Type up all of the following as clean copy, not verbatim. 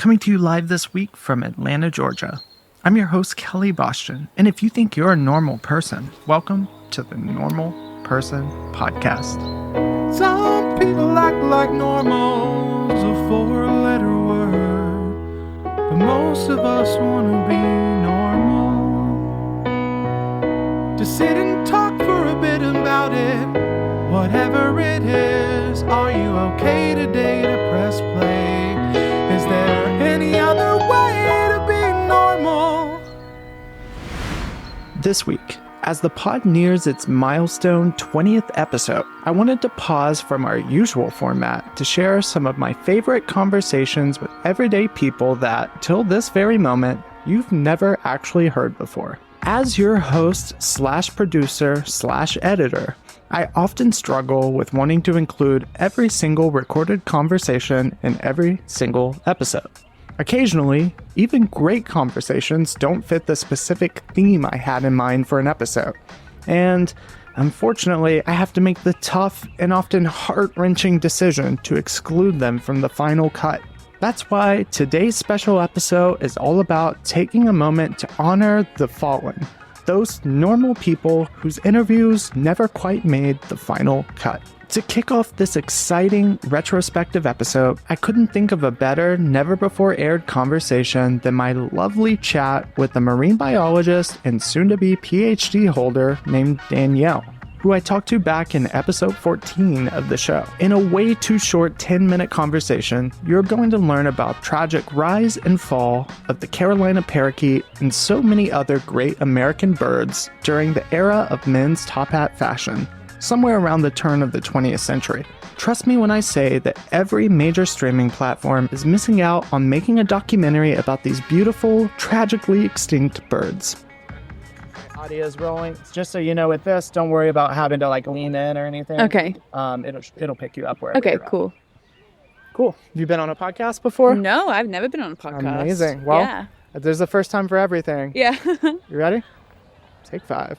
coming to you live this week from Atlanta, Georgia. I'm your host, Kelly Boston, and if you think you're a normal person, welcome to the Normal Person Podcast. Some people act like normal's a four-letter word, but most of us want to be normal. To sit and talk for a bit about it, whatever it is. Are you okay today to press play? Is there any other way to be normal? This week, as the pod nears its milestone 20th episode, I wanted to pause from our usual format to share some of my favorite conversations with everyday people that, till this very moment, you've never actually heard before. As your host / producer / editor, I often struggle with wanting to include every single recorded conversation in every single episode. Occasionally, even great conversations don't fit the specific theme I had in mind for an episode. And unfortunately, I have to make the tough and often heart-wrenching decision to exclude them from the final cut. That's why today's special episode is all about taking a moment to honor the fallen, those normal people whose interviews never quite made the final cut. To kick off this exciting retrospective episode, I couldn't think of a better, never-before-aired conversation than my lovely chat with a marine biologist and soon-to-be PhD holder named Danielle, who I talked to back in episode 14 of the show. In a way too short 10-minute conversation, you're going to learn about tragic rise and fall of the Carolina parakeet and so many other great American birds during the era of men's top hat fashion, somewhere around the turn of the 20th century. Trust me when I say that every major streaming platform is missing out on making a documentary about these beautiful, tragically extinct birds. Audio is rolling. Just so you know, with this, don't worry about having to lean in or anything. Okay. It'll pick you up wherever. Okay, you're at. Cool. Cool. Have you been on a podcast before? No, I've never been on a podcast. Amazing. Well, yeah. There's a first time for everything. Yeah. You ready? Take 5.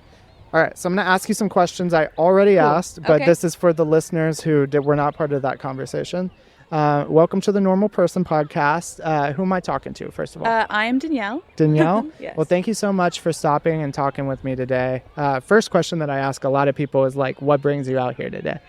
All right, so I'm going to ask you some questions I already asked, but Okay. this is for the listeners who were not part of that conversation. Welcome to the Normal Person Podcast. Who am I talking to, first of all? I am Danielle. Danielle? Yes. Well, thank you so much for stopping and talking with me today. First question that I ask a lot of people is what brings you out here today?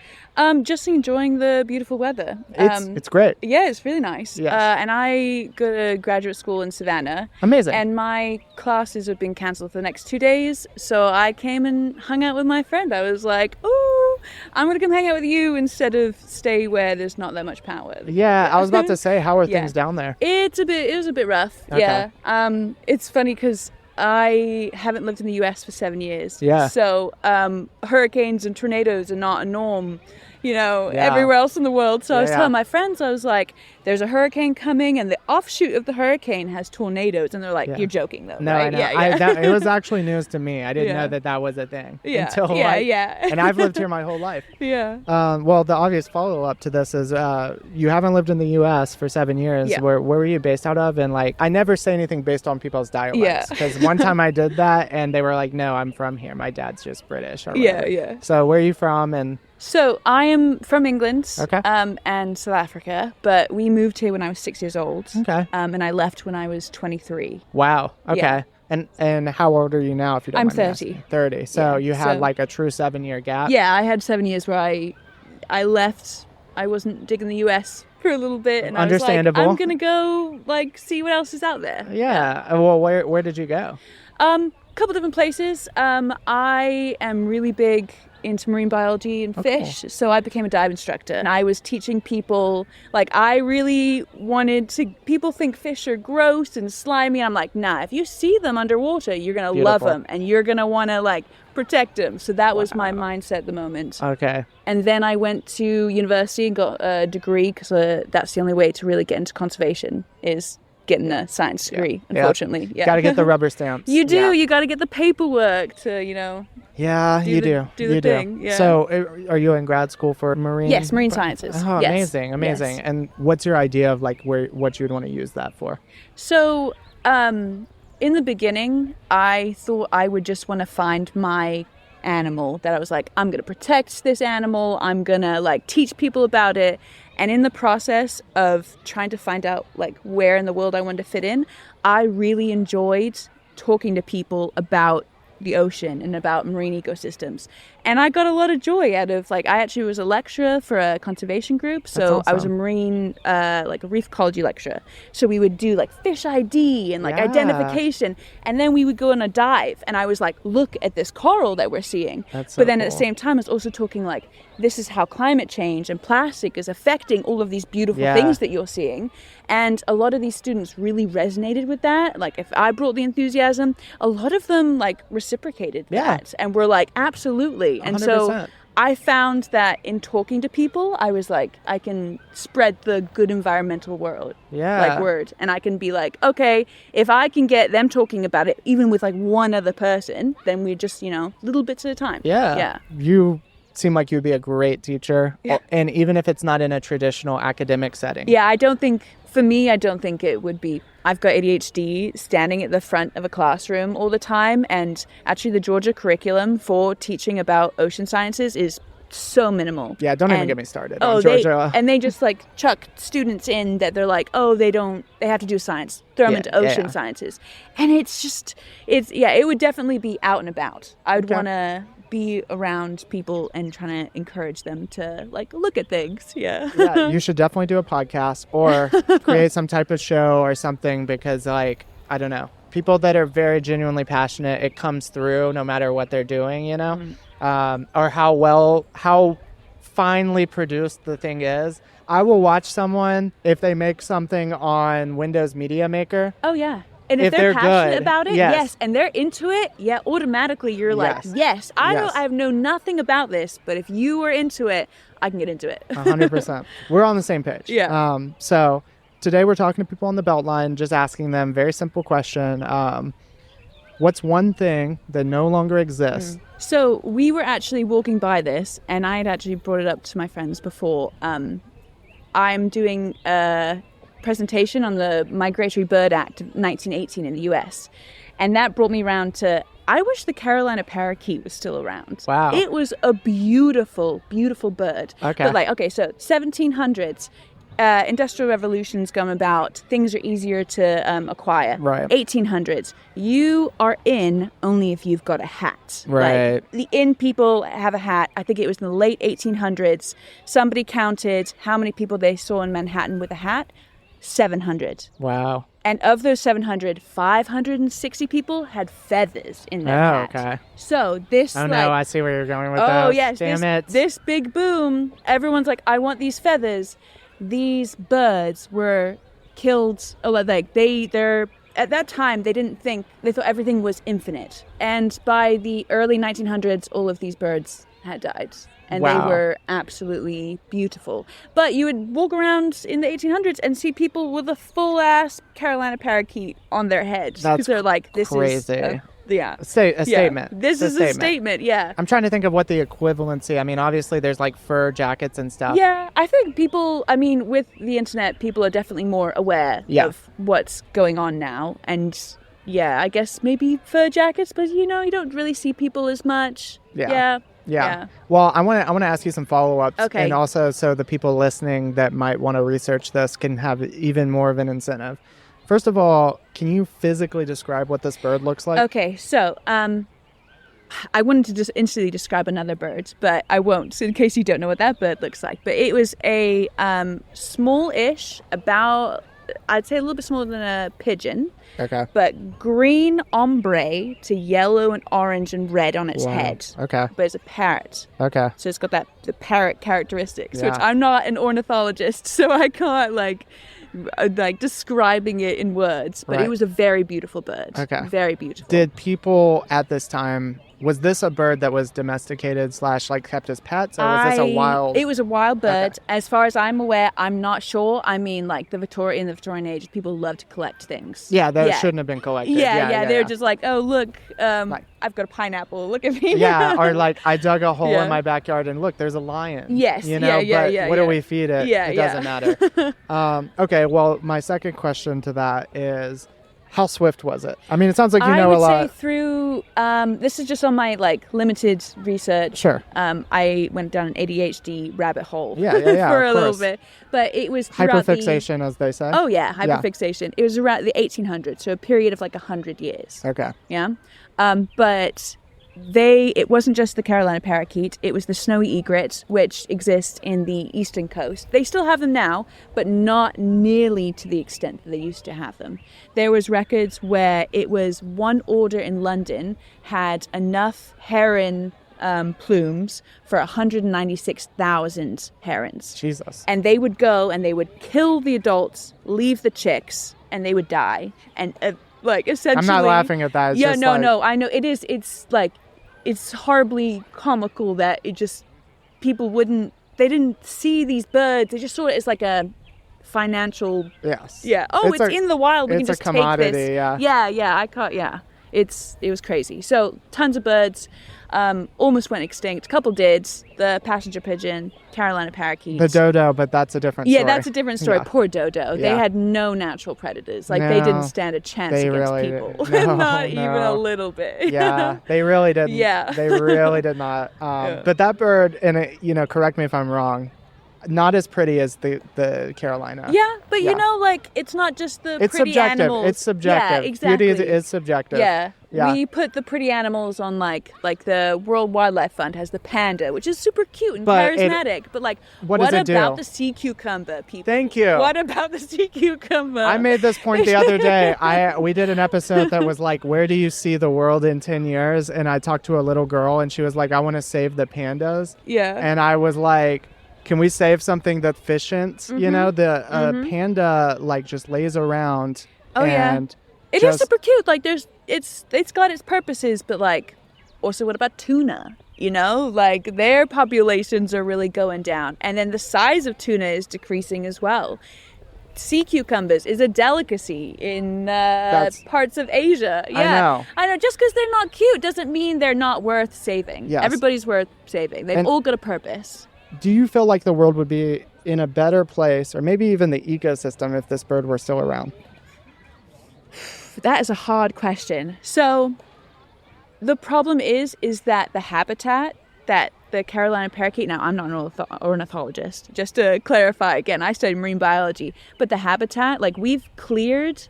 Just enjoying the beautiful weather. It's great. Yeah, it's really nice. Yes. And I go to graduate school in Savannah. Amazing. And my classes have been cancelled for the next 2 days, so I came and hung out with my friend. I was like, ooh, I'm going to come hang out with you instead of stay where there's not that much power. Yeah, I was about to say, how are things down there? It was a bit rough. Okay. Yeah. It's funny because I haven't lived in the US for 7 years. Yeah. So hurricanes and tornadoes are not a norm, everywhere else in the world. So I was telling my friends, I was like, there's a hurricane coming and the offshoot of the hurricane has tornadoes. And they're like, you're joking though, no, right? I know. Yeah. It was actually news to me. I didn't know that was a thing. Yeah. Until and I've lived here my whole life. Yeah. Well, the obvious follow-up to this is you haven't lived in the U.S. for 7 years. Yeah. Where were you based out of? And I never say anything based on people's dialects. Because one time I did that and they were like, no, I'm from here. My dad's just British. Or whatever. Yeah. So where are you from? And so I am from England Okay. and South Africa, but we moved here when I was 6 years old. Okay. And I left when I was 23. Wow. Okay. Yeah. And how old are you now, if you don't I'm mind me 30. asking? 30. So you had so- a true 7-year gap? Yeah, I had 7 years where I left. I wasn't digging the US for a little bit, and Understandable. I was like, I'm gonna go see what else is out there. Yeah. Well, where did you go? Couple different places. I am really big into marine biology and fish, so I became a dive instructor, and I was teaching people. I really wanted to. People think fish are gross and slimy. I'm like, nah. If you see them underwater, you're gonna love them, and you're gonna want to protect them. So that was my mindset at the moment. Okay. And then I went to university and got a degree because that's the only way to really get into conservation is getting a science degree, unfortunately. Yeah. Got to get the rubber stamps. You do. Yeah. You got to get the paperwork to, Yeah, you do. Do the thing. Yeah. So are you in grad school for marine? Yes, marine sciences. Oh, Yes. amazing. Yes. And what's your idea of what you would want to use that for? So, in the beginning, I thought I would just want to find my animal that I was like, I'm going to protect this animal. I'm going to teach people about it. And in the process of trying to find out like where in the world I wanted to fit in, I really enjoyed talking to people about the ocean and about marine ecosystems. And I got a lot of joy out of, like, I actually was a lecturer for a conservation group. So I was a marine, like a reef ecology lecturer. So we would do like fish ID and like identification. And then we would go on a dive. And I was like, look at this coral that we're seeing. But then at the same time, I was also talking like, this is how climate change and plastic is affecting all of these beautiful things that you're seeing. And a lot of these students really resonated with that. Like if I brought the enthusiasm, a lot of them like reciprocated that and were like, absolutely. And 100%. So I found that in talking to people, I was like, I can spread the good environmental word. And I can be like, okay, if I can get them talking about it, even with like one other person, then we just, little bits at a time. You seem like you'd be a great teacher, and even if it's not in a traditional academic setting. I don't think it would be. I've got ADHD. Standing at the front of a classroom all the time, and actually the Georgia curriculum for teaching about ocean sciences is so minimal. Don't even get me started on Georgia. They just like chuck students in that they're like, they have to do science, throw them into ocean sciences. And it would definitely be out and about. I would want to be around people and trying to encourage them to like look at things. You should definitely do a podcast or create some type of show or something, because like, I don't know, people that are very genuinely passionate, it comes through no matter what they're doing, or how finely produced the thing is. I will watch someone if they make something on Windows Media Maker. And if they're passionate about it, and they're into it, automatically you're like, I know nothing about this, but if you are into it, I can get into it. 100%. We're on the same page. So today we're talking to people on the Beltline, just asking them very simple question. What's one thing that no longer exists? So we were actually walking by this, and I had actually brought it up to my friends before. I'm doing a presentation on the Migratory Bird Act of 1918 in the US, and that brought me around to, I wish the Carolina parakeet was still around. Wow. It was a beautiful bird. But so 1700s, industrial revolution's come about, things are easier to acquire. 1800s, you are in only if you've got a hat. Like, the in people have a hat. I think it was in the late 1800s, somebody counted how many people they saw in Manhattan with a hat. 700. Wow. And of those 700, 560 people had feathers in their hat. Okay. So this I see where you're going with that. Yes. Damn it. This big boom, everyone's like, I want these feathers. These birds were killed. They're at that time, they thought everything was infinite. And by the early 1900s, all of these birds had died. And they were absolutely beautiful. But you would walk around in the 1800s and see people with a full-ass Carolina parakeet on their heads. That's they're like, this crazy. Is a statement. This is a statement, I'm trying to think of what the equivalency. I mean, obviously there's like fur jackets and stuff. Yeah, I think with the internet, people are definitely more aware of what's going on now. And I guess maybe fur jackets, but you don't really see people as much. Yeah. Well, I want to ask you some follow-ups. Okay. And also so the people listening that might want to research this can have even more of an incentive. First of all, can you physically describe what this bird looks like? Okay. So, I wanted to just instantly describe another bird, but I won't, so in case you don't know what that bird looks like. But it was a small-ish, about, I'd say a little bit smaller than a pigeon. Okay. But green ombre to yellow and orange and red on its head. Okay. But it's a parrot. Okay. So it's got the parrot characteristics, which I'm not an ornithologist, so I can't like describing it in words. But it was a very beautiful bird. Okay. Very beautiful. Did people at this time, was this a bird that was domesticated / like kept as pets, or was this a wild? It was a wild bird. Okay. As far as I'm aware, I'm not sure. I mean, like in the Victorian age, people love to collect things. Yeah, that shouldn't have been collected. Yeah. They're just like, oh look, I've got a pineapple. Look at me. Or like I dug a hole in my backyard and look, there's a lion. Yes. But what do we feed it? It doesn't matter. Okay. Well, my second question to that is, How swift was it? I mean, it sounds like you know a lot. I would say through, this is just on my limited research. Sure. I went down an ADHD rabbit hole Yeah, for a of little course. bit. But it was throughout Hyperfixation, as they say. Oh, yeah, hyperfixation. It was around the 1800s, so a period of 100 years. Okay. Yeah. But it wasn't just the Carolina parakeet, it was the snowy egret, which exists in the eastern coast. They still have them now, but not nearly to the extent that they used to have them. There was records where it was one order in London had enough heron plumes for 196,000 herons. Jesus. And they would go and they would kill the adults, leave the chicks, and they would die. And essentially, I'm not laughing at that. It's just no, I know it is. It's horribly comical that people didn't see these birds. They just saw it as a financial. Yes. Yeah. Oh, it's in the wild. We can just a commodity. take this. Yeah. Yeah. It was crazy. So tons of birds. Almost went extinct. A couple did. The passenger pigeon, Carolina parakeet. The dodo, but that's a different story. Yeah, that's a different story. Yeah. Poor dodo. They had no natural predators. They didn't stand a chance against people. Not even a little bit. Yeah, they really didn't. Yeah. They really did not. But that bird, and correct me if I'm wrong, not as pretty as the Carolina. Yeah, but it's not just the it's pretty subjective. animals. It's subjective. Yeah, exactly. Beauty is subjective. Yeah. Yeah. We put the pretty animals on like the World Wildlife Fund has the panda, which is super cute and charismatic. But what about the sea cucumber, people? Thank you. What about the sea cucumber? I made this point the other day. We did an episode that was where do you see the world in 10 years? And I talked to a little girl and she was like, I want to save the pandas. Yeah. And I was like, can we save something that's efficient? Mm-hmm. The panda just lays around. Oh, and It is super cute. It's got its purposes, but also what about tuna? Their populations are really going down, and then the size of tuna is decreasing as well. Sea cucumbers is a delicacy in parts of Asia. Yeah, I know. Just because they're not cute doesn't mean they're not worth saving. Yes. Everybody's worth saving. They've all got a purpose. Do you feel like the world would be in a better place, or maybe even the ecosystem, if this bird were still around? That is a hard question. So the problem is that the habitat that the Carolina parakeet, now I'm not an ornithologist, just to clarify again, I studied marine biology, but the habitat, we've cleared,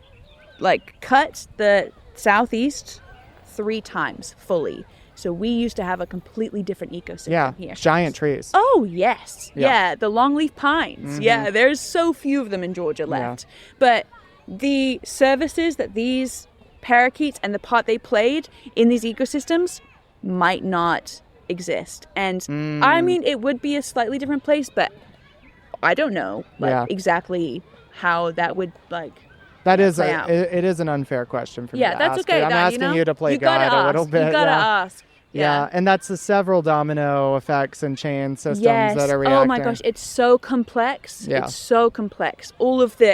cut the southeast 3 times fully. So we used to have a completely different ecosystem here. Giant trees. Oh, yes. Yeah. The longleaf pines. Mm-hmm. Yeah, there's so few of them in Georgia left. Yeah. But the services that these parakeets and the part they played in these ecosystems might not exist. And I mean, it would be a slightly different place, but I don't know exactly how that would That is it is an unfair question for me to that's ask. okay. I'm asking you to play God a little bit. You gotta ask. Yeah, and that's the several domino effects and chain systems that are reacting. Oh my gosh, it's so complex. Yeah. It's so complex.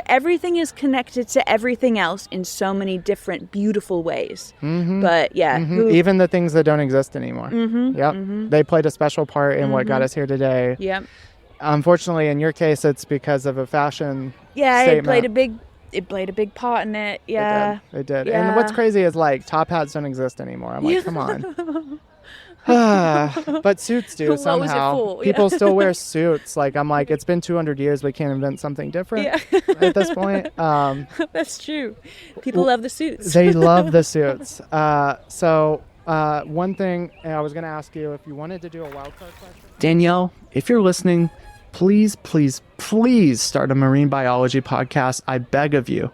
Everything is connected to everything else in so many different beautiful ways. Mm-hmm. But even the things that don't exist anymore. Mm-hmm. Yep. Mm-hmm. They played a special part in what got us here today. Yep. Unfortunately, in your case, it's because of a fashion statement. It played a big part in it. Yeah. It did. Yeah. And what's crazy is top hats don't exist anymore. I'm like, come on. But suits do somehow. What was it for? People still wear suits. I'm like, it's been 200 years. We can't invent something different at this point. That's true. People love the suits. They love the suits. So one thing I was going to ask you, if you wanted to do a wildcard question. Danielle, if you're listening, please, please, please start a marine biology podcast. I beg of you.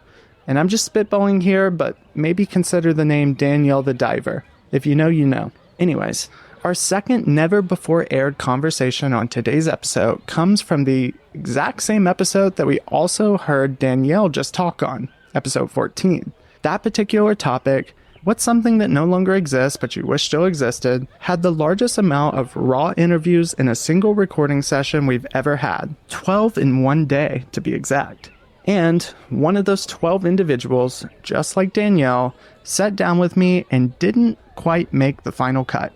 And I'm just spitballing here, but maybe consider the name Danielle the Diver. If you know, you know. Anyways, our second never-before-aired conversation on today's episode comes from the exact same episode that we also heard Danielle just talk on, episode 14. That particular topic, what's something that no longer exists but you wish still existed, had the largest amount of raw interviews in a single recording session we've ever had, 12 in one day to be exact. And one of those 12 individuals, just like Danielle, sat down with me and didn't quite make the final cut.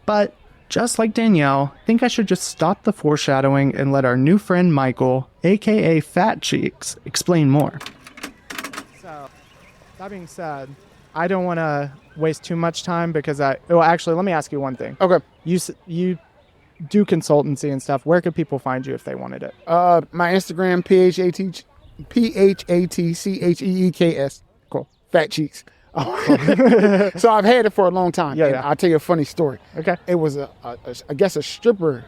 But just like Danielle, I think I should just stop the foreshadowing and let our new friend Michael, A.K.A. Fat Cheeks, explain more. So, That being said, I don't want to waste too much time because actually, let me ask you one thing. Okay. You do consultancy and stuff. Where could people find you if they wanted it? My Instagram, PHATCHEEKS. Cool. Fat cheeks. So I've had it for a long time. Yeah. I'll tell you a funny story. Okay. It was I guess a stripper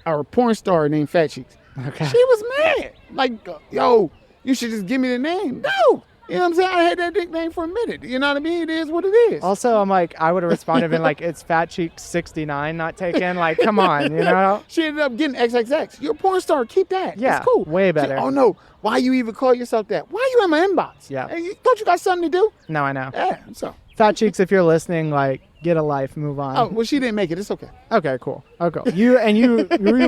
or a porn star named Fat Cheeks. Okay. She was mad. Like, yo, you should just give me the name. No. You know what I'm saying? I had that nickname for a minute. You know what I mean? It is what it is. Also, I'm like, I would have responded and like, it's Fat Cheek 69 not taken. Like, come on, you know? She ended up getting XXX. You're a porn star. Keep that. Yeah, it's cool. way better. Oh, no. Why you even call yourself that? Why you in my inbox? Yeah. Hey, don't you got something to do? No, I know. Yeah, so. Fat Cheeks, if you're listening, like, get a life, move on. Oh, well, she didn't make it. It's okay. Okay, cool. Okay. You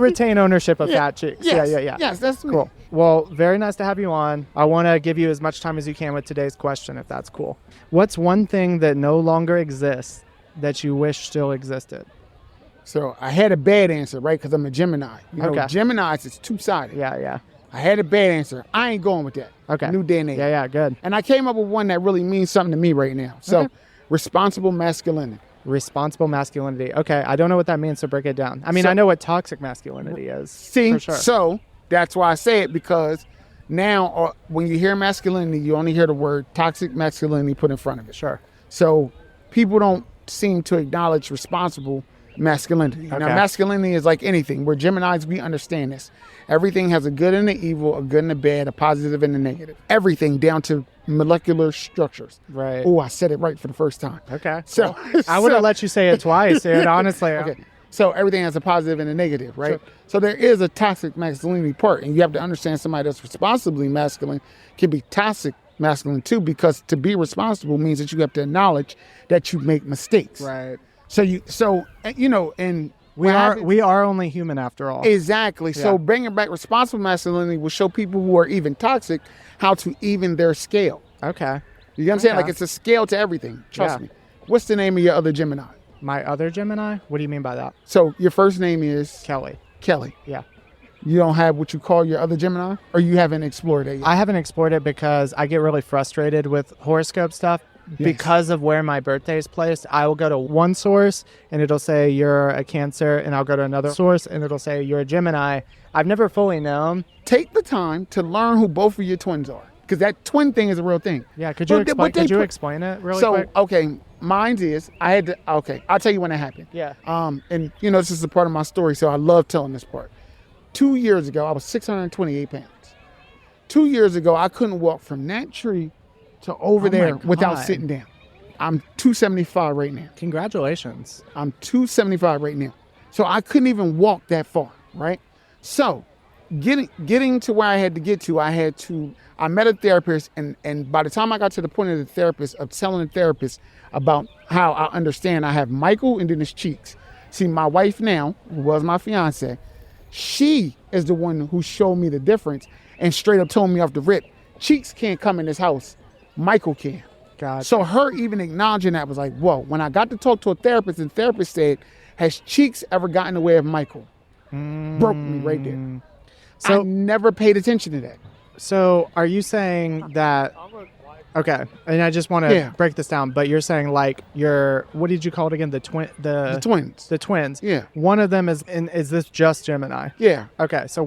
retain ownership of Fat Cheeks. Yes. Yeah. Yes, that's me. Cool. Well, very nice to have you on. I want to give you as much time as you can with today's question, if that's cool. What's one thing that no longer exists that you wish still existed? So I had a bad answer, right? Because I'm a Gemini. You know, Okay. Geminis, it's two-sided. Yeah. I had a bad answer. I ain't going with that. Okay. New day and age. Yeah, good. And I came up with one that really means something to me right now. So, Okay. responsible masculinity. Responsible masculinity. Okay, I don't know what that means, so break it down. I mean, So- I know what toxic masculinity is. See, for sure. so that's why I say it, because now when you hear masculinity, you only hear the word toxic masculinity put in front of it. Sure. So people don't seem to acknowledge responsible masculinity. Now, Okay. masculinity is like anything. We're Geminis, we understand this. Everything has a good and an evil, a good and a bad, a positive and a negative. Everything down to molecular structures. Right. Oh, I said it right for the first time. Okay. So I would have let you say it twice, dude, honestly. Okay. So everything has a positive and a negative, right? Sure. So there is a toxic masculinity part, and you have to understand somebody that's responsibly masculine can be toxic masculine too, because to be responsible means that you have to acknowledge that you make mistakes. Right. And We are only human after all. exactly. Yeah. So bringing back responsible masculinity will show people who are even toxic how to even their scale. Okay. You know what I'm saying? Okay. Like, it's a scale to everything. Trust Yeah. me. What's the name of your other Gemini? My other Gemini? What do you mean by that? So your first name is Kelly. Kelly. Yeah. You don't have what you call your other Gemini, or you haven't explored it yet? I haven't explored it because I get really frustrated with horoscope stuff. Because of where my birthday is placed, I will go to one source and it'll say you're a Cancer, and I'll go to another source and it'll say you're a Gemini. I've never fully known. Take the time to learn who both of your twins are, because that twin thing is a real thing. Yeah, could you explain it really quick? Okay, mine is, I'll tell you when it happened. Yeah. And this is a part of my story, so I love telling this part. 2 years ago, I was 628 pounds. 2 years ago, I couldn't walk from that tree to over there without God. sitting down. I'm 275 right now. Congratulations. I'm 275 right now. So I couldn't even walk that far, right? So getting to where I had to get to, I met a therapist, and by the time I got to the point of the therapist, of telling the therapist about how I understand, I have Michael and then his cheeks. See, my wife now, who was my fiance, she is the one who showed me the difference and straight up told me off the rip, Cheeks can't come in this house, Michael can. God. So her even acknowledging that was like, whoa. When I got to talk to a therapist, and the therapist said, has Cheeks ever gotten in the way of Michael? Broke me right there. So I never paid attention to that. So are you saying that, okay, and I just want to Yeah. break this down, but you're saying like what did you call it again? The twins. The twins. Yeah. One of them is this just Gemini? Yeah. Okay, so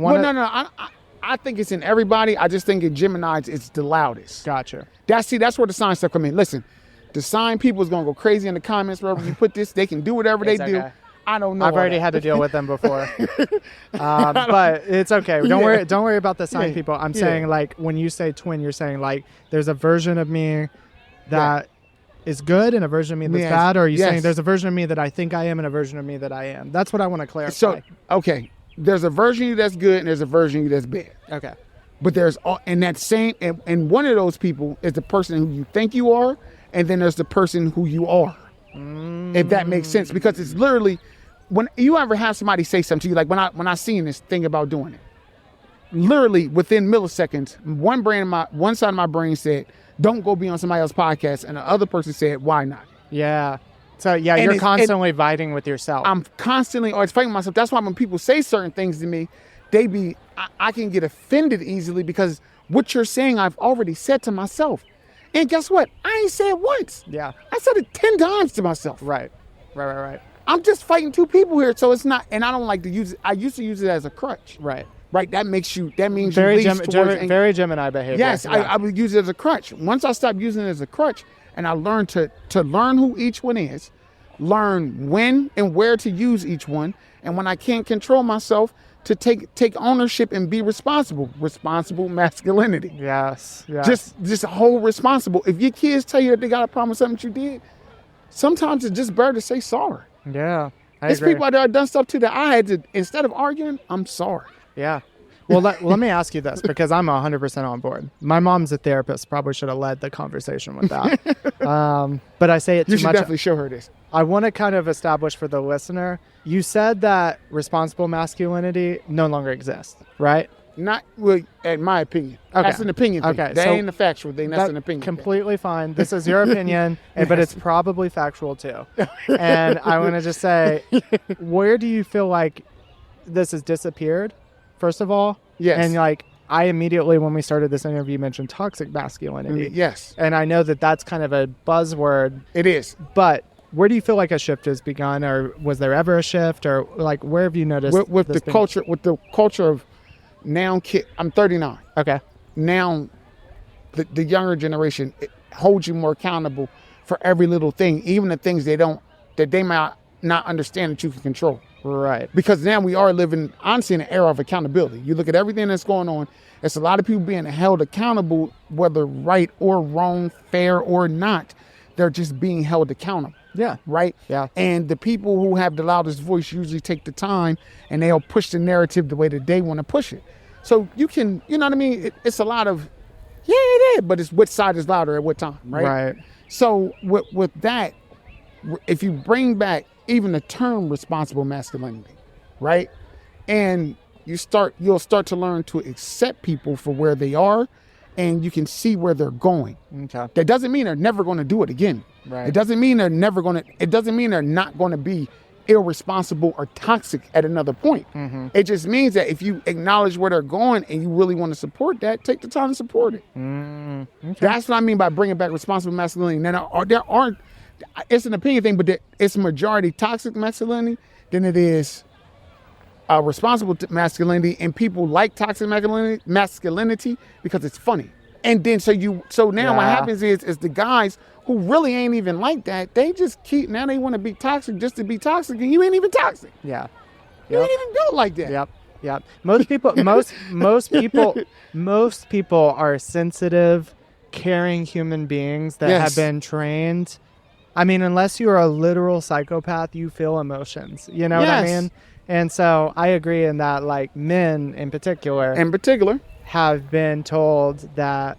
I think it's in everybody. I just think in Geminis, it's the loudest. Gotcha. That's where the sign stuff come in. Listen, the sign people is going to go crazy in the comments wherever you put this. They can do whatever they It's do. okay. I don't know. I've already had to deal with them before. But it's okay. Don't worry about the sign Yeah. people. I'm Yeah. saying like when you say twin, you're saying like there's a version of me that is good and a version of me that's Yes. bad, or are you Yes. saying there's a version of me that I think I am and a version of me that I am? That's what I want to clarify. So, okay, there's a version of you that's good and there's a version of you that's bad. Okay. But there's and one of those people is the person who you think you are, and then there's the person who you are. If that makes sense, because it's literally, when you ever have somebody say something to you, like when I seen this thing about doing it, literally within milliseconds, one side of my brain said, "Don't go be on somebody else's podcast," and the other person said, "Why not?" Yeah. So yeah, And you're it's- constantly fighting with yourself. I'm constantly always fighting myself. That's why when people say certain things to me, I can get offended easily, because what you're saying I've already said to myself. And guess what? I ain't said it once. Yeah. I said it 10 times to myself. Right. I'm just fighting two people here, so it's not, and I don't like to use it. I used to use it as a crutch. Right. Right, that means you Very lean towards very Gemini behavior. Yes, Yeah. I would use it as a crutch. Once I stopped using it as a crutch, and I learned to learn who each one is, learn when and where to use each one, and when I can't control myself, to take ownership and be responsible. Responsible masculinity. Yes. Just a whole responsible. If your kids tell you that they got a problem with something that you did, sometimes it's just better to say sorry. Yeah. There's people out there that done stuff too that I had to, instead of arguing, I'm sorry. Yeah. Well, let me ask you this, because I'm 100% on board. My mom's a therapist. Probably should have led the conversation with that. But I say it too much. You should definitely show her this. I want to kind of establish for the listener, you said that responsible masculinity no longer exists, right? Not, well, in my opinion. Okay. That's an opinion thing. Okay, That so ain't a factual thing. That's an opinion thing. Completely fine. This is your opinion, but it's probably factual too. And I want to just say, where do you feel like this has disappeared, first of all? Yes. And like, I immediately, when we started this interview, mentioned toxic masculinity. Yes. And I know that that's kind of a buzzword. It is. But where do you feel like a shift has begun, or was there ever a shift, or like where have you noticed With the culture of now, I'm 39. Okay. Now, the younger generation holds you more accountable for every little thing, even the things that they might not understand that you can control. Right. Because now we are living, honestly, in an era of accountability. You look at everything that's going on, it's a lot of people being held accountable, whether right or wrong, fair or not. They're just being held accountable. Yeah. Right? Yeah. And the people who have the loudest voice usually take the time and they'll push the narrative the way that they want to push it. So you can, you know what I mean? It's a lot of, yeah, it is, but it's which side is louder at what time, right? Right. So with that, if you bring back even the term responsible masculinity, right? And you'll start to learn to accept people for where they are, and you can see where they're going. Okay. That doesn't mean they're never going to do it again. Right. It doesn't mean they're not going to be irresponsible or toxic at another point. Mm-hmm. It just means that if you acknowledge where they're going and you really want to support that, take the time to support it. Okay. That's what I mean by bringing back responsible masculinity. Now, there aren't, it's an opinion thing, but it's majority toxic masculinity than it is responsible masculinity, and people like toxic masculinity because it's funny. And then so now what happens is the guys who really ain't even like that, they just now they want to be toxic just to be toxic, and you ain't even toxic. Yeah. You ain't even built like that. Yep. Most people are sensitive, caring human beings that have been trained. I mean, unless you're a literal psychopath, you feel emotions. You know what I mean? And so I agree in that, like, men in particular have been told that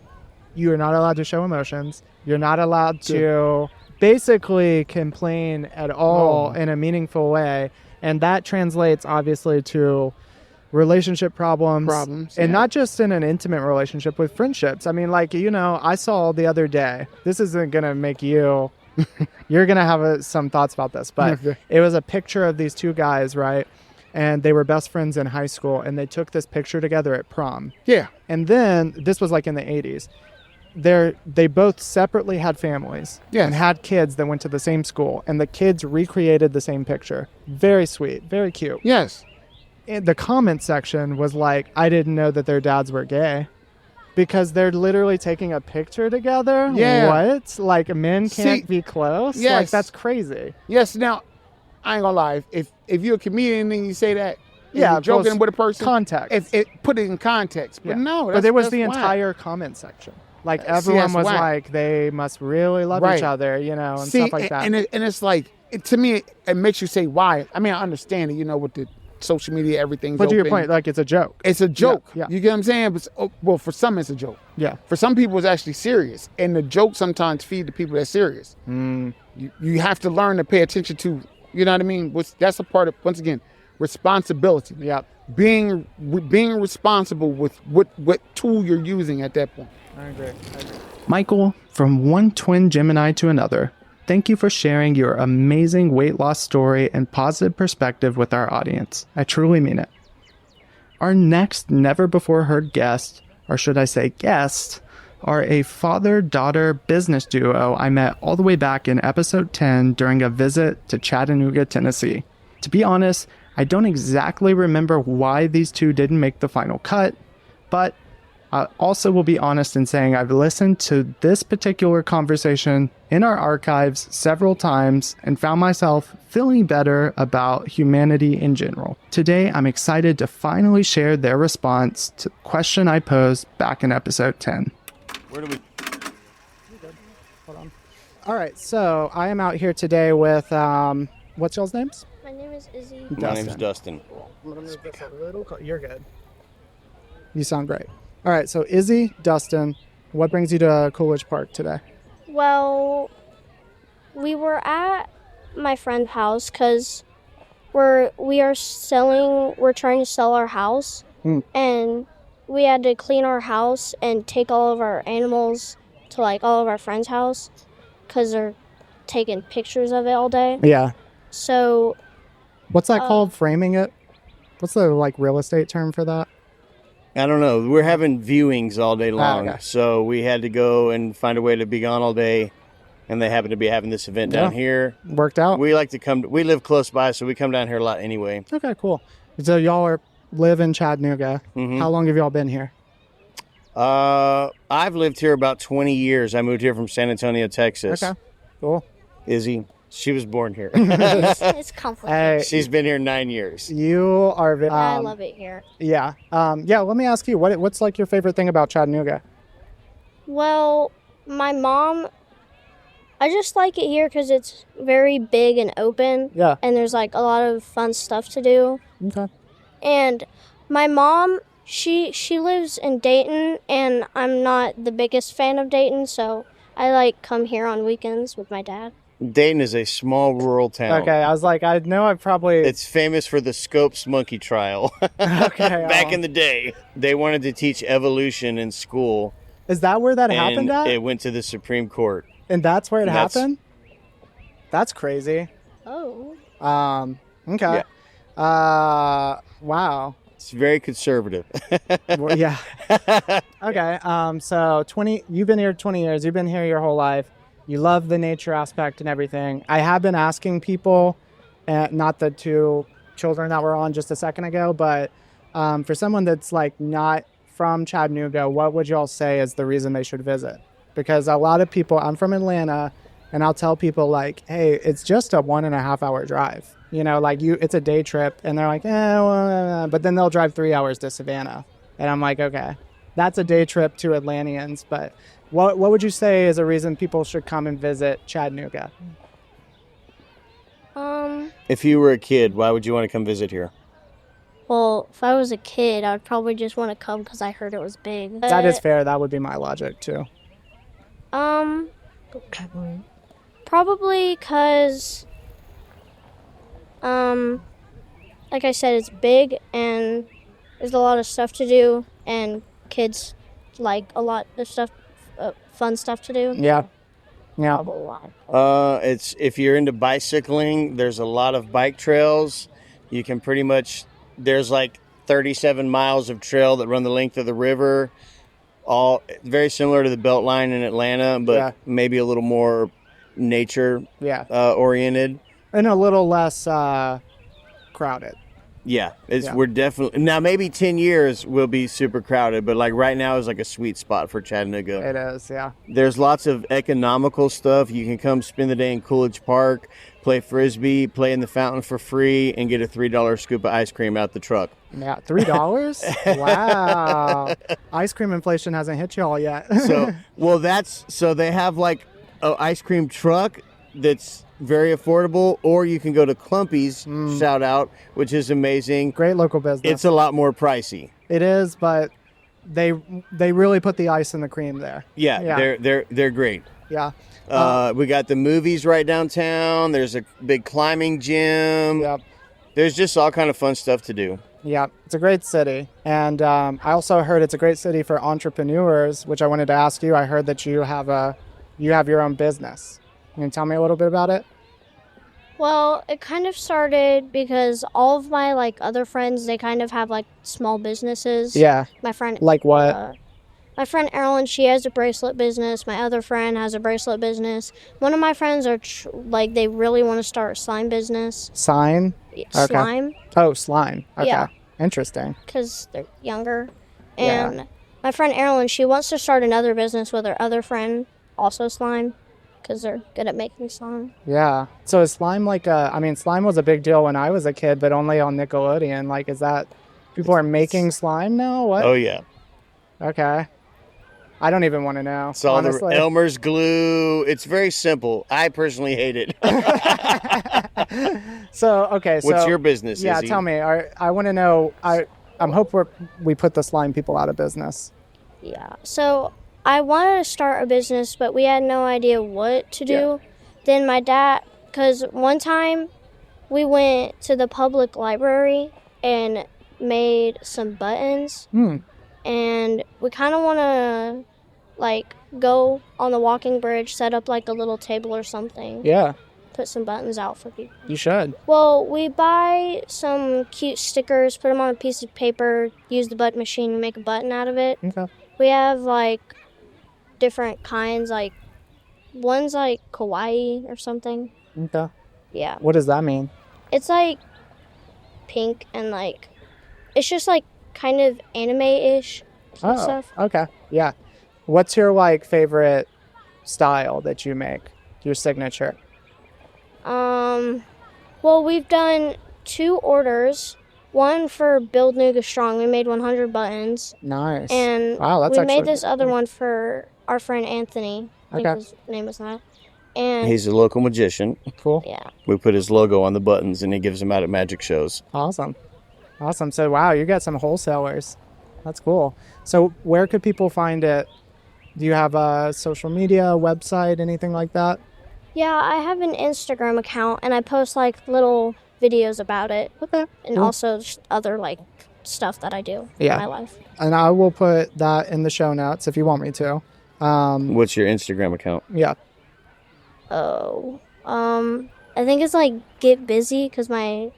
you are not allowed to show emotions. You're not allowed to basically complain at all in a meaningful way. And that translates obviously to relationship problems and not just in an intimate relationship, with friendships. I mean, like, I saw the other day, this isn't going to make you, you're going to have some thoughts about this, but it was a picture of these two guys, right? And they were best friends in high school, and they took this picture together at prom. Yeah. And then, this was like in the 80s, they both separately had families and had kids that went to the same school, and the kids recreated the same picture. Very sweet, very cute. Yes. And the comment section was like, I didn't know that their dads were gay. Because they're literally taking a picture together? Yeah. What? Like, men can't be close? Yes. Like, that's crazy. Yes. Now, I ain't gonna lie. If you're a comedian and you say that, you're joking with a person. Context. Put it in context. But no, but there was the entire comment section. Like, everyone was like, they must really love each other, and stuff like that. And it's like, to me, it makes you say, why? I mean, I understand it, with the social media, everything's But to open. your point, like, it's a joke. It's a joke. Yeah. You get what I'm saying? But, well, for some, it's a joke. Yeah. For some people, it's actually serious. And the jokes sometimes feed the people that's serious. You have to learn to pay attention to, you know what I mean? That's a part of, once again, responsibility. Yeah. Being responsible with what tool you're using at that point. I agree. Michael, from one twin Gemini to another, thank you for sharing your amazing weight loss story and positive perspective with our audience. I truly mean it. Our next never before heard guest, or should I say guest, are a father-daughter business duo I met all the way back in episode 10 during a visit to Chattanooga, Tennessee. To be honest, I don't exactly remember why these two didn't make the final cut, but I also will be honest in saying I've listened to this particular conversation in our archives several times and found myself feeling better about humanity in general. Today, I'm excited to finally share their response to the question I posed back in episode 10. Where do we... Hold on. All right, so I am out here today with, what's y'all's names? My name is Izzy. My name's Dustin. I'm going to move this a little You're good. You sound great. All right, so Izzy, Dustin, what brings you to Coolidge Park today? Well, we were at my friend's house because we're trying to sell our house, and we had to clean our house and take all of our animals to like all of our friends' house because they're taking pictures of it all day. Yeah. So, what's that called? Framing it? What's the like real estate term for that? I don't know. We're having viewings all day long, okay. So we had to go and find a way to be gone all day, and they happen to be having this event down here. Worked out? We like to come. We live close by, so we come down here a lot anyway. Okay, cool. So y'all live in Chattanooga. Mm-hmm. How long have y'all been here? I've lived here about 20 years. I moved here from San Antonio, Texas. Okay, cool. Izzy, she was born here. it's complicated. Hey, She's been here 9 years. you are... I love it here. Yeah. Yeah, let me ask you, what's like your favorite thing about Chattanooga? Well, my mom, I just like it here because it's very big and open. Yeah. And there's like a lot of fun stuff to do. Okay. And my mom, she lives in Dayton, and I'm not the biggest fan of Dayton, so I like come here on weekends with my dad. Dayton is a small rural town. Okay, I was like, I know I've probably... It's famous for the Scopes monkey trial. Okay. Back in the day, they wanted to teach evolution in school. Is that where that happened and at? it went to the Supreme Court. And that's where it happened? That's crazy. Oh. Okay. Yeah. Wow. It's very conservative. Well, yeah. Okay. So you've been here 20 years. You've been here your whole life. You love the nature aspect and everything. I have been asking people, not the two children that were on just a second ago, but for someone that's like not from Chattanooga, what would y'all say is the reason they should visit? Because a lot of people, I'm from Atlanta, and I'll tell people like, hey, it's just a 1.5 hour drive. You know, like it's a day trip, and they're like, but then they'll drive 3 hours to Savannah. And I'm like, okay, that's a day trip to Atlanteans, but what would you say is a reason people should come and visit Chattanooga? If you were a kid, why would you want to come visit here? Well, if I was a kid, I would probably just want to come because I heard it was big. That is fair. That would be my logic too. Probably because, like I said, it's big and there's a lot of stuff to do, and kids like a lot of stuff, fun stuff to do. Yeah. Yeah. It's if you're into bicycling, there's a lot of bike trails. You can pretty much, there's like 37 miles of trail that run the length of the river, all very similar to the Beltline in Atlanta, but maybe a little more nature oriented. And a little less crowded. Yeah, we're definitely, now maybe 10 years will be super crowded, but like right now is like a sweet spot for Chattanooga. It is, yeah. There's lots of economical stuff. You can come spend the day in Coolidge Park, play Frisbee, play in the fountain for free, and get a $3 scoop of ice cream out the truck. Yeah, $3? Wow. Ice cream inflation hasn't hit y'all yet. So they have like an ice cream truck that's very affordable, or you can go to Clumpy's, shout out, which is amazing. Great local business. It's a lot more pricey. It is, but they really put the ice in the cream there. Yeah. They're great. Yeah. We got the movies right downtown. There's a big climbing gym. Yep. There's just all kind of fun stuff to do. Yeah, it's a great city. And I also heard it's a great city for entrepreneurs, which I wanted to ask you. I heard that you have your own business. Can you tell me a little bit about it? Well, it kind of started because all of my like other friends, they kind of have like small businesses. Yeah. My friend, like what? my friend Erin, she has a bracelet business. My other friend has a bracelet business. One of my friends are they really want to start a slime business. Sign? Okay. Slime. Oh, slime. Okay. Yeah. Interesting. Because they're younger. Yeah. And my friend Erin, she wants to start another business with her other friend, also slime, because they're good at making slime. Yeah. So is slime slime was a big deal when I was a kid, but only on Nickelodeon. Like, is that, people are making slime now? What? Oh, yeah. Okay. I don't even want to know. It's all honestly. the Elmer's glue. It's very simple. I personally hate it. So, okay. What's your business, Yeah, Izzy? tell me. I want to know. I'm hope we put the slime people out of business. Yeah. So I wanted to start a business, but we had no idea what to do. Yeah. Then my dad, because one time we went to the public library and made some buttons. And we kind of want to, go on the walking bridge, set up, a little table or something. Yeah, Put some buttons out for people. you should. Well, we buy some cute stickers, put them on a piece of paper, use the button machine and make a button out of it. Okay. We have, different kinds, one's, kawaii or something. Okay. Yeah. What does that mean? It's, pink and, it's just, kind of anime-ish stuff. Okay. Yeah. What's your favorite style that you make? Your signature? Well, we've done 2 orders. One for Build Nuga Strong. We made 100 buttons. Nice. And wow, that's we made actually this other one for our friend Anthony. I think Okay. his name was that. And He's a local magician. cool. yeah. We put his logo on the buttons, and he gives them out at magic shows. Awesome. So, wow, you got some wholesalers. That's cool. So, where could people find it? Do you have a social media, website, anything like that? Yeah, I have an Instagram account and I post little videos about it. Okay. And cool. also just other stuff that I do Yeah. in my life. And I will put that in the show notes if you want me to. What's your Instagram account? Yeah. Oh. I think it's Get Busy because my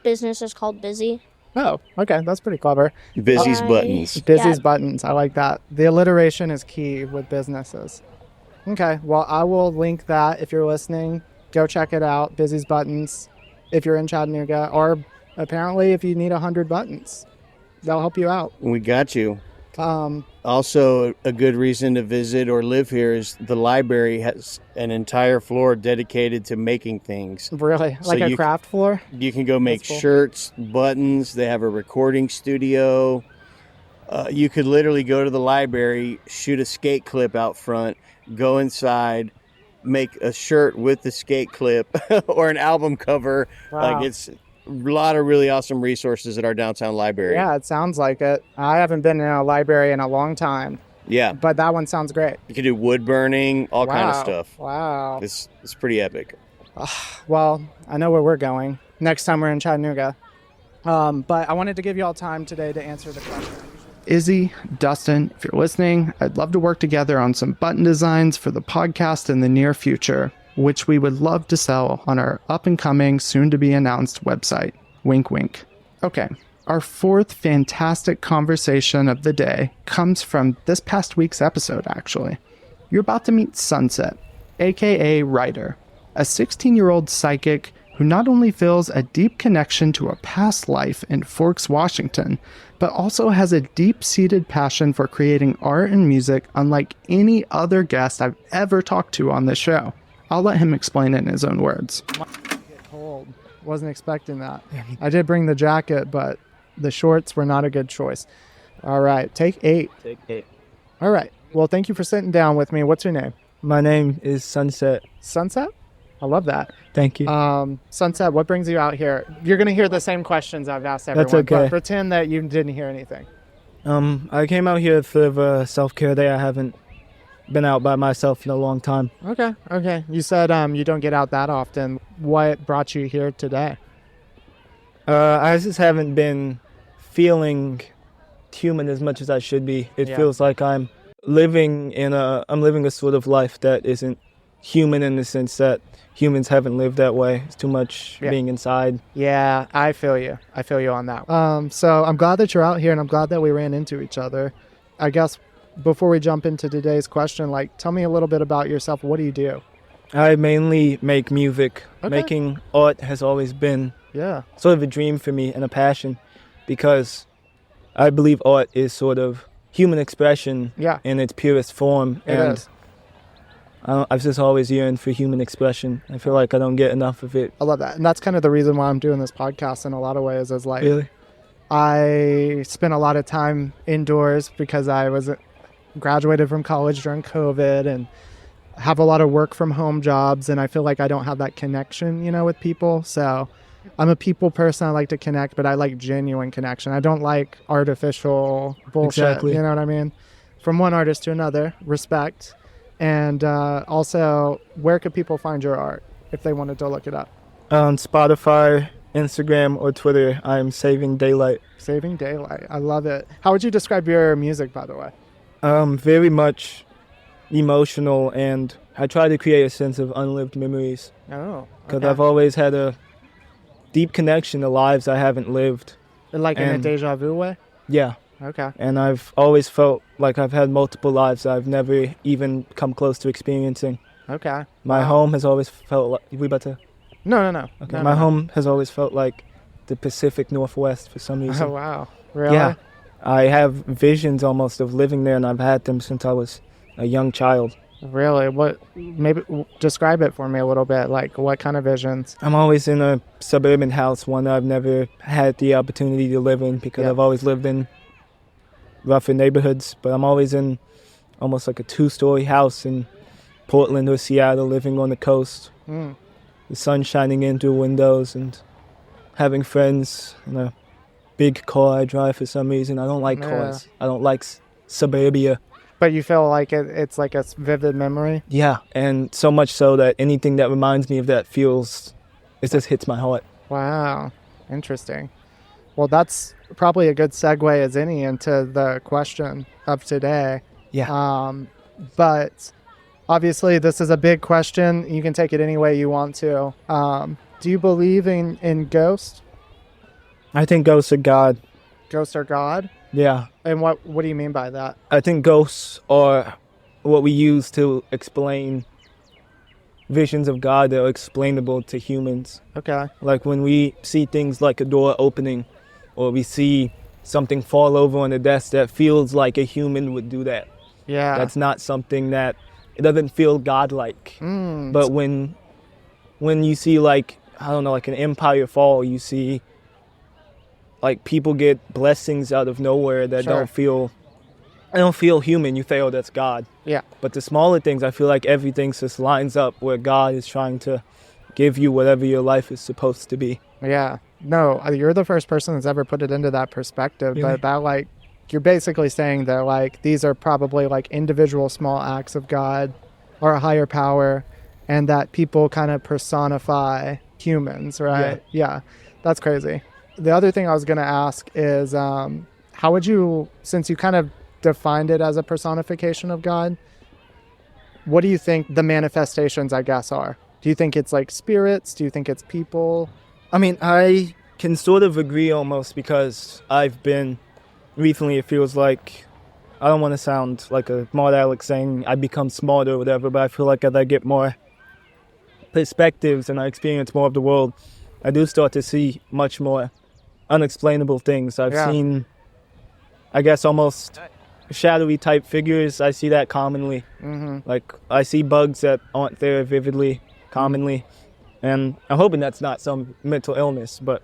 business is called Busy. Oh, okay. That's pretty clever. Busy's Bye. Buttons. Busy's Yeah. buttons. I like that. The alliteration is key with businesses. Okay. Well, I will link that if you're listening. Go check it out. Busy's buttons. If you're in Chattanooga, or apparently if you need 100 buttons, they'll help you out. We got you. Also, a good reason to visit or live here is the library has an entire floor dedicated to making things. Really, So like a you- craft floor. You can go make That's cool. shirts, buttons. They have a recording studio. You could literally go to the library, shoot a skate clip out front, go inside, make a shirt with the skate clip or an album cover. Wow. It's a lot of really awesome resources at our downtown library. Yeah, it sounds like it. I haven't been in a library in a long time, Yeah. but that one sounds great. You can do wood burning, all kind of Wow. stuff. Wow. It's pretty epic. Well, I know where we're going next time we're in Chattanooga. But I wanted to give you all time today to answer the question. Izzy, Dustin, if you're listening, I'd love to work together on some button designs for the podcast in the near future, which we would love to sell on our up-and-coming, soon-to-be-announced website. Wink, wink. Okay, our 4th fantastic conversation of the day comes from this past week's episode, actually. You're about to meet Sunset, A.K.A. Writer, a 16-year-old psychic who not only feels a deep connection to a past life in Forks, Washington, but also has a deep-seated passion for creating art and music unlike any other guest I've ever talked to on this show. I'll let him explain it in his own words. Cold. Wasn't expecting that. I did bring the jacket, but the shorts were not a good choice. All right, take 8. Take 8. All right. Well, thank you for sitting down with me. What's your name? My name is Sunset. Sunset? I love that. Thank you. Sunset, what brings you out here? You're going to hear the same questions I've asked everyone. That's okay. But pretend that you didn't hear anything. I came out here for the self-care day. I haven't been out by myself in a long time. Okay. You said you don't get out that often. What brought you here today? I just haven't been feeling human as much as I should be. It Yeah. feels like I'm living a sort of life that isn't human in the sense that humans haven't lived that way. It's too much Yeah. being inside. Yeah, I feel you. I feel you on that. So I'm glad that you're out here, and I'm glad that we ran into each other. I guess before we jump into today's question, like, tell me a little bit about yourself. What do you do? I mainly make music. Okay. Making art has always been Yeah. sort of a dream for me and a passion, because I believe art is sort of human expression Yeah. in its purest form. It and is. I've just always yearned for human expression. I feel like I don't get enough of it. I love that. And that's kind of the reason why I'm doing this podcast in a lot of ways, is like, Really? I spent a lot of time indoors because I was graduated from college during COVID and have a lot of work from home jobs. And I feel like I don't have that connection, with people. So I'm a people person. I like to connect, but I like genuine connection. I don't like artificial bullshit. Exactly. You know what I mean? From one artist to another, respect. And also, where could people find your art if they wanted to look it up? On Spotify, Instagram, or Twitter, I'm Saving Daylight. Saving Daylight. I love it. How would you describe your music, by the way? Very much emotional, and I try to create a sense of unlived memories, Oh. because okay. I've always had a deep connection to lives I haven't lived. Like in a and- deja vu way? Yeah, Okay. and I've always felt like I've had multiple lives I've never even come close to experiencing. Okay. My Wow. home has always felt like... We about to... No. Okay. No, My no. home has always felt like the Pacific Northwest for some reason. Oh, wow. Really? Yeah. I have visions almost of living there, and I've had them since I was a young child. Really? What? Maybe describe it for me a little bit. Like, what kind of visions? I'm always in a suburban house, one I've never had the opportunity to live in, because Yeah. I've always lived in rougher neighborhoods. But I'm always in almost like a 2-story house in Portland or Seattle, living on the coast. Mm. The sun shining in through windows and having friends in a big car I drive for some reason. I don't like Yeah. cars. I don't like suburbia. But you feel like it's like a vivid memory? Yeah, and so much so that anything that reminds me of that it just hits my heart. Wow. Interesting. Well, that's probably a good segue as any into the question of today. Yeah. But obviously, this is a big question. You can take it any way you want to. Do you believe in ghosts? I think ghosts are God. Ghosts are God? Yeah. And what do you mean by that? I think ghosts are what we use to explain visions of God that are explainable to humans. Okay. Like when we see things like a door opening, or we see something fall over on a desk, that feels like a human would do that. Yeah. That's not something that... It doesn't feel godlike. Mm. But when you see, like, I don't know, like an empire fall, you see like people get blessings out of nowhere that Sure. don't feel human. You say, oh, that's God. Yeah. But the smaller things, I feel like everything just lines up where God is trying to give you whatever your life is supposed to be. Yeah. No, you're the first person that's ever put it into that perspective. Really? But that, like, you're basically saying that, like, these are probably like individual small acts of God or a higher power, and that people kind of personify humans, right? Yeah. That's crazy. The other thing I was going to ask is, how would you, since you kind of defined it as a personification of God, what do you think the manifestations, I guess, are? Do you think it's like spirits? Do you think it's people? I mean, I can sort of agree almost, because I've been... Recently, it feels like... I don't want to sound like a smart aleck saying I become smarter or whatever, but I feel like as I get more perspectives and I experience more of the world, I do start to see much more unexplainable things. I've Yeah. seen, I guess, almost shadowy type figures. I see that commonly. Mm-hmm. Like, I see bugs that aren't there vividly, commonly. And I'm hoping that's not some mental illness, but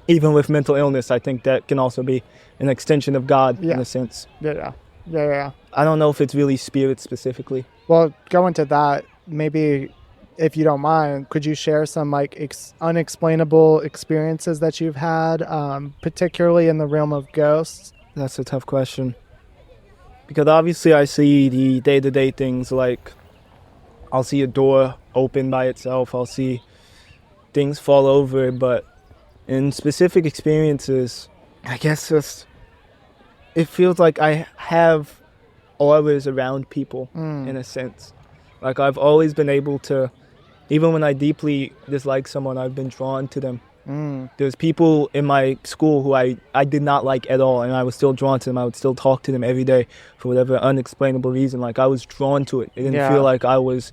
even with mental illness, I think that can also be an extension of God in Yeah. a sense. Yeah. I don't know if it's really spirit specifically. Well, go into that. Maybe, if you don't mind, could you share some like unexplainable experiences that you've had, particularly in the realm of ghosts? That's a tough question. Because obviously I see the day-to-day things, like I'll see a door open by itself, I'll see things fall over, but in specific experiences, I guess just it feels like I have auras around people in a sense. Like I've always been able to, even when I deeply dislike someone, I've been drawn to them. There's people in my school who I did not like at all, and I was still drawn to them. I would still talk to them every day for whatever unexplainable reason. Like, I was drawn to it. It didn't feel like I was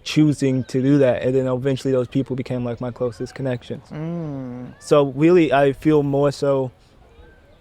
choosing to do that. And then eventually those people became like my closest connections. So really, I feel more so,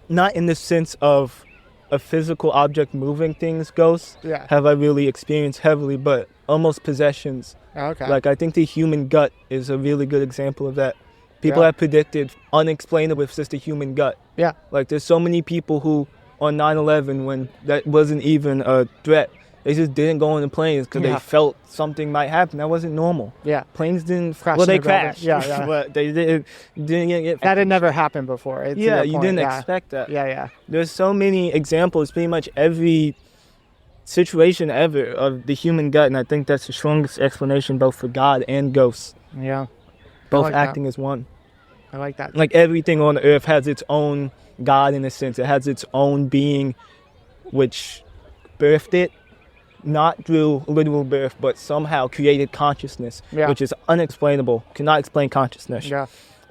not in the sense of a physical object moving things, ghosts, have I really experienced heavily, but almost possessions. Okay. Like, I think the human gut is a really good example of that. People have predicted unexplainable with just the human gut. Yeah. Like, there's so many people who, on 9/11, when that wasn't even a threat, they just didn't go on the planes because they felt something might happen. That wasn't normal. Yeah. Planes didn't Crash well, they into buildings. crashed. Yeah. But they didn't get... That had never happened before. To Yeah, your you point. didn't expect that. Yeah. There's so many examples, pretty much every situation ever of the human gut, and I think that's the strongest explanation both for God and ghosts. Yeah. Both like acting that. as one. I like that. Like, everything on earth has its own God in a sense. It has its own being which birthed it, not through literal birth, but somehow created consciousness, which is unexplainable. Cannot explain consciousness. Yeah.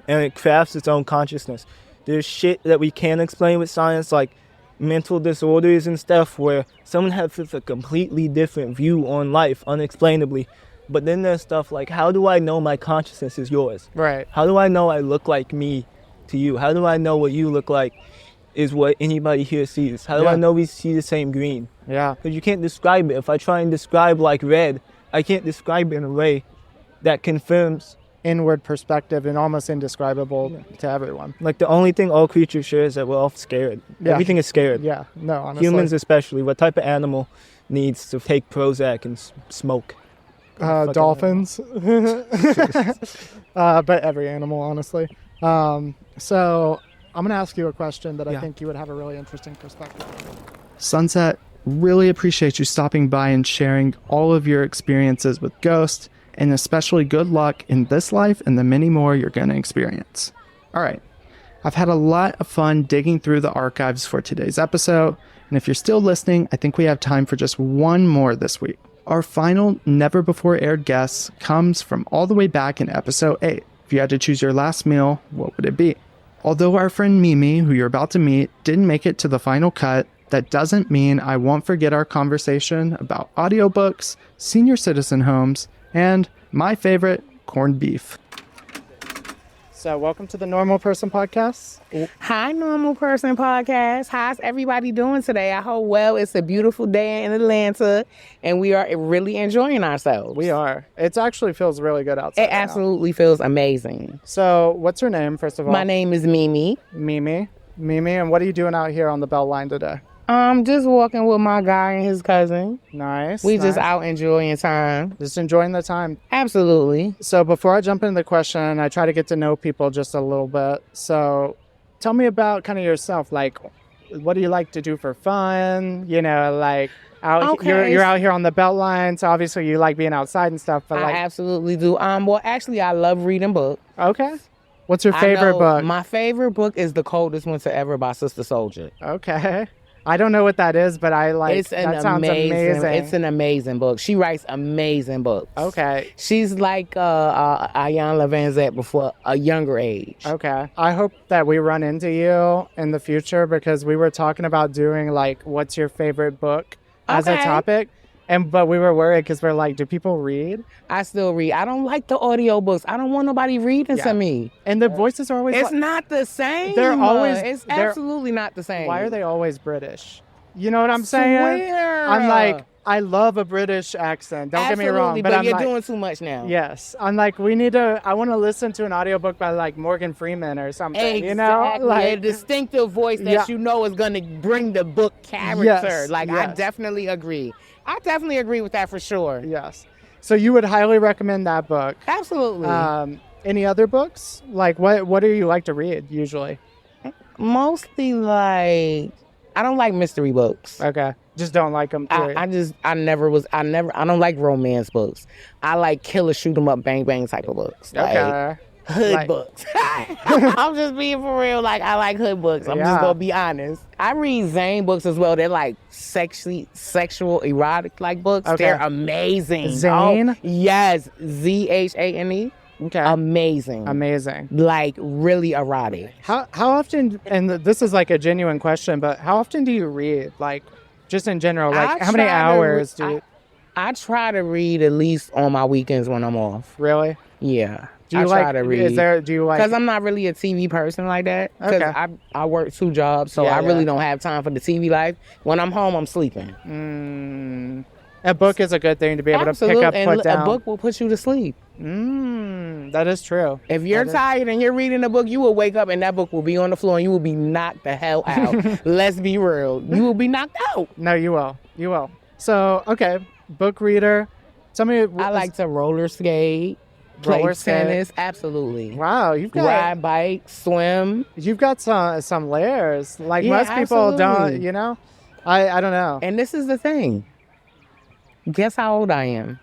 And it crafts its own consciousness. There's shit that we can't explain with science, like mental disorders and stuff, where someone has a completely different view on life, unexplainably. But then there's stuff like, how do I know my consciousness is yours? Right. How do I know I look like me to you? How do I know what you look like is what anybody here sees? How do I know we see the same green? Yeah. Because you can't describe it. If I try and describe like red, I can't describe it in a way that confirms Inward perspective and almost indescribable to everyone. Like, the only thing all creatures share is that we're all scared. Yeah. Everything is scared. Yeah. No, honestly. Humans especially. What type of animal needs to take Prozac and smoke? Dolphins. But every animal, honestly. So I'm going to ask you a question that I think you would have a really interesting perspective on. Sunset, really appreciate you stopping by and sharing all of your experiences with ghosts, and especially good luck in this life and the many more you're going to experience. All right. I've had a lot of fun digging through the archives for today's episode, and if you're still listening, I think we have time for just one more this week. Our final never-before-aired guest comes from all the way back in episode 8. If you had to choose your last meal, what would it be? Although our friend Mimi, who you're about to meet, didn't make it to the final cut, that doesn't mean I won't forget our conversation about audiobooks, senior citizen homes, and my favorite, corned beef. So welcome to the Normal Person Podcast. Hi, Normal Person Podcast. How's everybody doing today? I hope well. It's a beautiful day in Atlanta, and we are really enjoying ourselves. We are. It actually feels really good outside. It absolutely feels amazing. So what's your name, first of all? My name is Mimi. Mimi, and what are you doing out here on the Bell Line today? Just walking with my guy and his cousin. Nice. We just out enjoying time. Just enjoying the time. Absolutely. So before I jump into the question, I try to get to know people just a little bit. So tell me about kind of yourself. Like, what do you like to do for fun? You know, like you're out here on the Beltline, so obviously you like being outside and stuff. But I absolutely do. Well, actually, I love reading books. Okay. What's your favorite book? My favorite book is The Coldest Winter Ever by Sister Soldier. Okay. I don't know what that is, but I like that. Sounds amazing. It's an amazing book. She writes amazing books. Okay. She's like Ayanna Van Zant before a younger age. Okay. I hope that we run into you in the future, because we were talking about doing like, what's your favorite book as a topic. But we were worried because we're like, do people read? I still read. I don't like the audiobooks. I don't want nobody reading to me. And the voices are always... It's not the same. It's absolutely not the same. Why are they always British? You know what I'm saying? I'm like, I love a British accent. Don't get me wrong. But you're doing too much now. Yes. I'm like, I want to listen to an audiobook by like Morgan Freeman or something. Exactly. You know? Like a distinctive voice that you know is going to bring the book character. Yes, I definitely agree. I definitely agree with that for sure. Yes. So you would highly recommend that book? Absolutely. Any other books? Like what do you like to read usually? Mostly like, I don't like mystery books. Okay. Just don't like them. I don't like romance books. I like killer, shoot 'em up, bang bang type of books. Okay. Hood books. I'm just being for real. Like, I like hood books. I'm just gonna be honest. I read Zane books as well. They're like sexual, erotic like books. Okay. They're amazing. Zane? Oh, yes, Zhane. Okay. Amazing. Amazing. Like really erotic. How often, and this is like a genuine question, but how often do you read? Like, just in general, like how many hours do you? I try to read at least on my weekends when I'm off. Really? Yeah. Do you try to read. Do you like? Because I'm not really a TV person like that. Because Okay. I work 2 jobs, so I really don't have time for the TV life. When I'm home, I'm sleeping. A book is a good thing to be able to pick up, and put down. a book will put you to sleep. That is true. If you're tired and you're reading a book, you will wake up and that book will be on the floor and you will be knocked the hell out. Let's be real. You will be knocked out. No, you will. You will. So, okay, book reader. Tell me. I like to roller skate, play Roller skate. tennis. Absolutely. Wow, you've got Ride bike, swim. You've got some layers. Like Yeah, most people don't. absolutely. You know, I don't know. And this is the thing. Guess how old I am?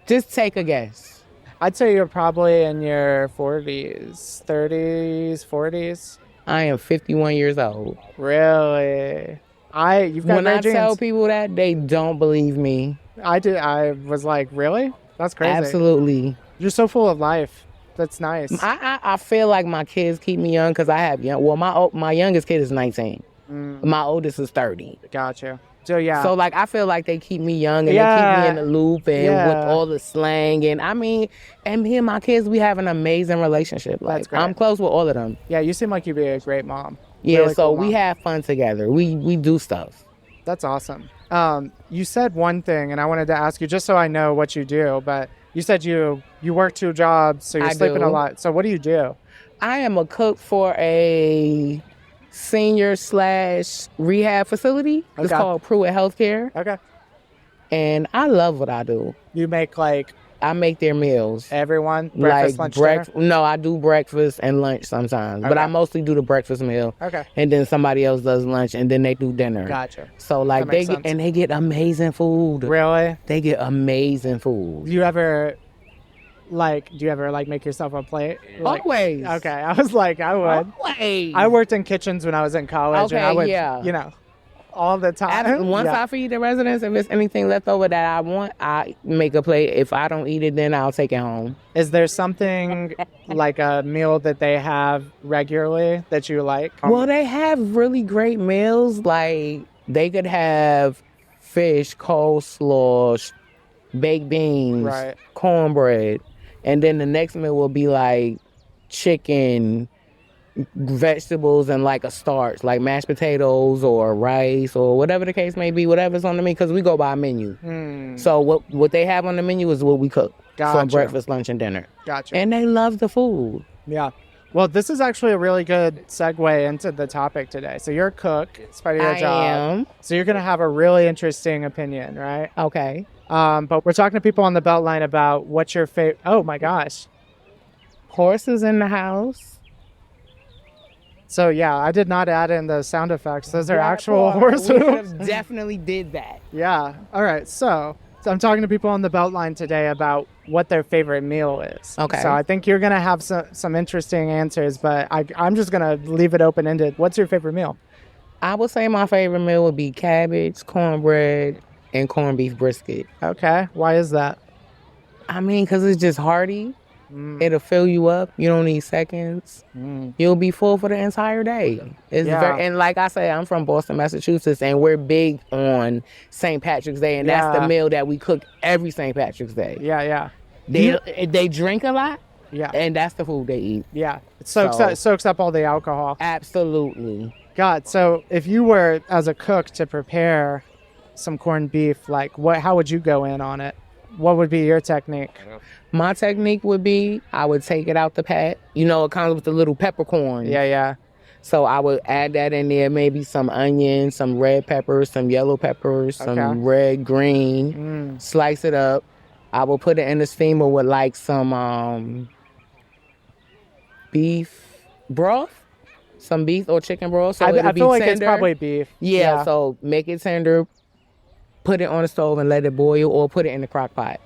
Just take a guess. I'd say you're probably in your 40s, 30s, 40s. I am 51 years old. Really? You've got When I great genes. tell people that, they don't believe me. I was like, really? That's crazy. Absolutely. You're so full of life. That's nice. I feel like my kids keep me young because I have young. Well, my youngest kid is 19. My oldest is 30. Gotcha. So yeah. So like I feel like they keep me young and they keep me in the loop and with all the slang and I mean, and me and my kids, we have an amazing relationship. Like That's great. I'm close with all of them. Yeah, you seem like you'd be a great mom. Yeah, Really so cool we mom. have fun together. We do stuff. That's awesome. You said one thing, and I wanted to ask you just so I know what you do. But you said you work 2 jobs, so you're I sleeping do. a lot. So what do you do? I am a cook for a senior/rehab facility. It's Okay. called Pruitt Healthcare. Okay. And I love what I do. You make like I make their meals. everyone breakfast, lunch, dinner? No, I do breakfast and lunch sometimes, but Okay. I mostly do the breakfast meal. Okay. And then somebody else does lunch, and then they do dinner. Gotcha. So like That they makes get, sense. and they get amazing food. Really? They get amazing food. Do you ever make yourself a plate? Like, Always. Okay. I was like, I would. Always. I worked in kitchens when I was in college, and I Okay, would, yeah. you know, all the time. Once Yeah. I feed the residents, if it's anything left over that I want, I make a plate. If I don't eat it, then I'll take it home. Is there something like a meal that they have regularly that you like? Well, they have really great meals. Like they could have fish, coleslaw, baked beans, Right. cornbread, and then the next meal will be like chicken, vegetables, and like a starch, like mashed potatoes or rice or whatever the case may be, whatever's on the menu, because we go by menu. So what they have on the menu is what we cook for Gotcha. breakfast, lunch, and dinner. Gotcha. And they love the food. Yeah. Well, this is actually a really good segue into the topic today. So you're a cook. It's part of your I job. am. So you're going to have a really interesting opinion, right? Okay. But we're talking to people on the Beltline about what's your favorite. Oh my gosh. Horses in the house. So yeah, I did not add in the sound effects. Those are That actual part, horse we hooves. could've definitely did that. Yeah. All right. So I'm talking to people on the Beltline today about what their favorite meal is. Okay. So I think you're going to have some interesting answers, but I'm just going to leave it open-ended. What's your favorite meal? I would say my favorite meal would be cabbage, cornbread, and corned beef brisket. Okay. Why is that? I mean, because it's just hearty. It'll fill you up. You don't need seconds. You'll be full for the entire day. It's Yeah. and like I say, I'm from Boston, Massachusetts, and we're big on St. Patrick's Day, and that's Yeah. the meal that we cook every St. Patrick's Day. Yeah, yeah. They drink a lot, Yeah. and that's the food they eat. Yeah. It soaks up all the alcohol. Absolutely. God, so if you were, as a cook, to prepare some corned beef, like how would you go in on it? What would be your technique? My technique would be I would take it out the pat. You know, it comes with the little peppercorn. Yeah, yeah. So I would add that in there, maybe some onions, some red peppers, some yellow peppers, some red, green. Slice it up. I will put it in the steamer with like some beef broth. Some beef or chicken broth. So I feel like it's tender. probably beef. Yeah, so make it tender, put it on the stove and let it boil, or put it in the crock pot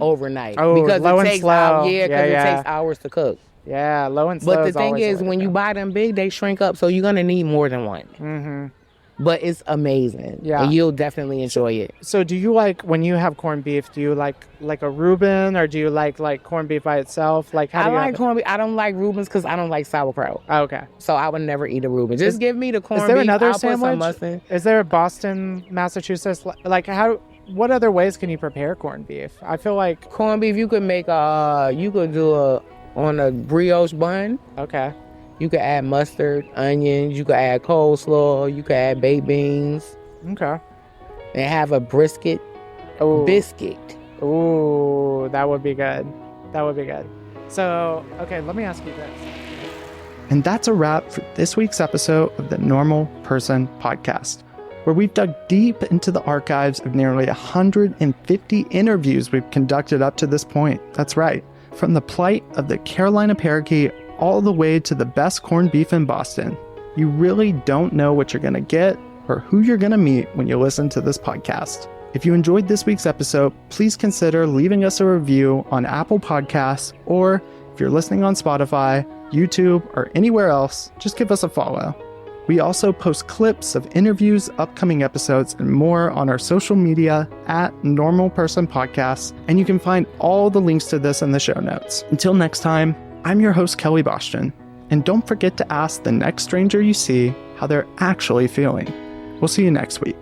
overnight. Oh, because low it and takes slow. it takes hours to cook. Yeah, low and slow. But the thing is, when you buy them big, they shrink up, so you're gonna need more than one. but it's amazing. Yeah. And you'll definitely enjoy it. So do you like, when you have corned beef, do you like a Reuben, or do you like corned beef by itself? Like, how I do you like have it? corned beef. I don't like Reubens because I don't like sauerkraut. Oh, okay. So I would never eat a Reuben. Just give me the corned Is there beef. another I'll put some sandwich? mustard. Is there a Boston, Massachusetts? Like, what other ways can you prepare corned beef? I feel like, Corned beef, you could make on a brioche bun. okay. You could add mustard, onions. You could add coleslaw. You could add baked beans. Okay. And have a brisket biscuit. Ooh, that would be good. That would be good. So, okay, let me ask you this. And that's a wrap for this week's episode of the Normal Person Podcast, where we've dug deep into the archives of nearly 150 interviews we've conducted up to this point. That's right. From the plight of the Carolina parakeet all the way to the best corned beef in Boston. You really don't know what you're going to get or who you're going to meet when you listen to this podcast. If you enjoyed this week's episode, please consider leaving us a review on Apple Podcasts, or if you're listening on Spotify, YouTube, or anywhere else, just give us a follow. We also post clips of interviews, upcoming episodes, and more on our social media at Normal Person Podcast, and you can find all the links to this in the show notes. Until next time, I'm your host, Kelly Boston, and don't forget to ask the next stranger you see how they're actually feeling. We'll see you next week.